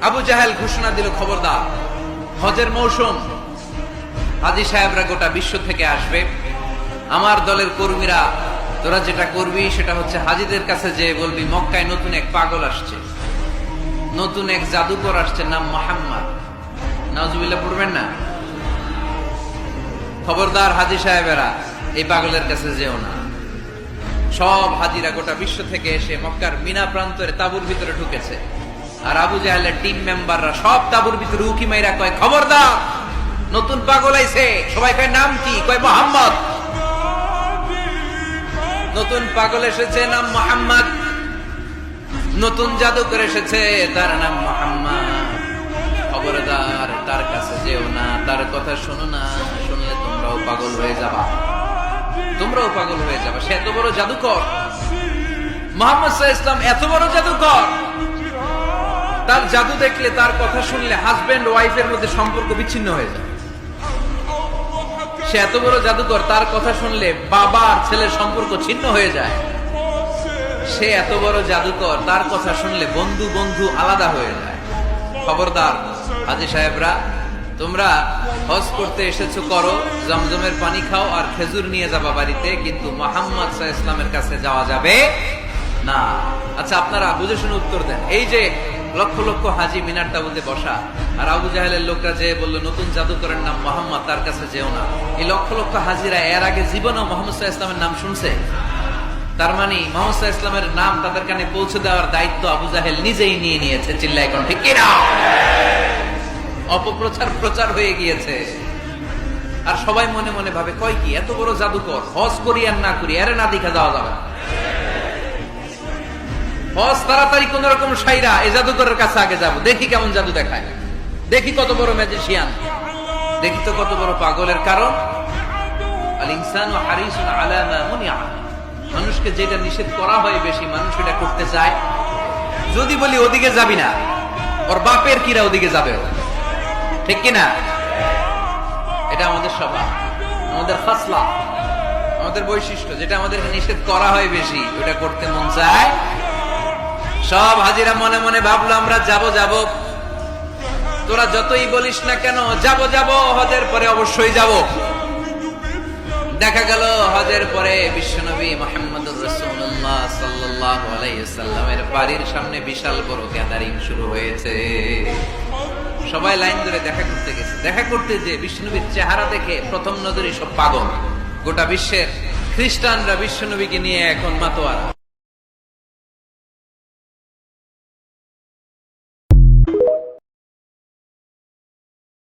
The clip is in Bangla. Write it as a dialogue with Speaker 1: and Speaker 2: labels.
Speaker 1: আবু জাহেল ঘোষণা দিল, খবরদার, হজের মৌসুম, হাজী সাহেবরা গোটা বিশ্ব থেকে আসবে, আমার দলের কর্মীরা তোরা যেটা করবি সেটা হচ্ছে হাজীদের কাছে যে বলবি মক্কায় নতুন এক পাগল আসছে, নতুন এক জাদুকর আসছে, নাম মোহাম্মদ। নাউজুবিল্লাহ পড়বেন না। খবরদার হাজী সাহেবেরা, এই পাগলের কাছে যেও না। সব হাজিরা গোটা বিশ্ব থেকে এসে মক্কার মিনা প্রান্তরে তাঁবুর ভিতরে ঢুকেছে। আর আবু জাহেলের টিম মেম্বাররা সব তাঁবুর ভিতরে উকি মাইরা কয়, খবরদার, নতুন পাগল আইছে। সবাই কয়, নাম কি? কয়, মোহাম্মদ। নতুন পাগল এসেছে, নাম মোহাম্মদ। নতুন জাদুকর এসেছে, তার নাম মোহাম্মদ। খবরদার, তার কাছে যেও না, তার কথা শোনো না, শুনলে তোমরাও পাগল হয়ে যাবা, তোমরাও পাগল হয়ে যাবে। সে এত বড় জাদুকর, মুহাম্মদ সাল্লাল্লাহু আলাইহি ওয়াসাল্লাম এত বড় জাদুকর। তার জাদু দেখলে, তার কথা শুনলে হাজবেন্ড ওয়াইফের মধ্যে সম্পর্ক বিচ্ছিন্ন হয়ে যায়। সে এত বড় জাদুকর, তার কথা শুনলে বাবা আর ছেলের সম্পর্ক ছিন্ন হয়ে যায়। সে এত বড় জাদুকর, তার কথা শুনলে বন্ধু বন্ধু আলাদা হয়ে যায়। খবরদার হাজী সাহেবরা, তোমরা হজ করতে এসেছো, করো, জমজমের পানি খাও আর খেজুর নিয়ে যাবা বাড়িতে, কিন্তু মুহাম্মদ সাল্লাল্লাহু আলাইহি ওয়াসাল্লামের কাছে যাওয়া যাবে না। আচ্ছা, আপনারা বুঝে শুনে উত্তর দেন। এই যে লক্ষ লক্ষ হাজী মিনার তাঁবুতে বসা, আর আবু জাহেলের লোকরা যে বললো নতুন জাদুকরের নাম মোহাম্মদ, তার কাছে যেও না, এই লক্ষ লক্ষ হাজীরা এর আগে জীবনেও মুহাম্মদ সাল্লাল্লাহু আলাইহি ওয়াসাল্লামের নাম শুনছে? তার মানে মুহাম্মদ সাল্লাল্লাহু আলাইহি ওয়াসাল্লামের নাম তাদের কানে পৌঁছে দেওয়ার দায়িত্ব আবু জাহেল নিজেই নিয়ে নিয়েছে। চিল্লায় কোন ঠিক কিনা? অপপ্রচার প্রচার হয়ে গিয়েছে। আর সবাই মনে মনে ভাবে, কয় কি, এত বড় জাদুকর, হজ করি আর না করি, এর না দেখা যাওয়া যাবে। হজ তাড়াতাড়ি কোন রকম সাইরা এই জাদুকরের কাছে আগে যাব, দেখি কেমন জাদু দেখায়, দেখি কত বড় ম্যাজিশিয়ান, দেখি তো কত বড় পাগলের। কারণ আল ইনসানু হারিসুন আলা মা মুনিআ, মানুষকে যেটা নিষেধ করা হয় বেশি, মানুষ এটা করতে চায়। যদি বলি ওদিকে যাবি না, ওর বাপের কিরা ওদিকে যাবে, ঠিক কিনা? এটা আমাদের স্বভাব, আমাদের খাসলা, আমাদের বৈশিষ্ট্য। যেটা আমাদেরকে নিষেধ করা হয় বেশি, ওটা করতে মন চায়। সব হাজিরা মনে মনে ভাবলো, আমরা যাব যাব, তোরা যতই বলিস না কেন, যাব যাব, হজের পরে অবশ্যই যাব। দেখা গেল হজের পরে বিশ্বনবী মুহাম্মদুর রাসূলুল্লাহ সাল্লাল্লাহু আলাইহি ওয়াসাল্লামের বাড়ির সামনে বিশাল বড় গ্যাদারিং শুরু হয়েছে। সবাই লাইন ধরে দেখা করতে গেছে। দেখা করতে যে বিশ্বনবীর চেহারা দেখে প্রথম নজরে সব পাগল। গোটা বিশ্বের খ্রিস্টানরা বিশ্বনবীকে নিয়ে এখন মাতোয়ারা।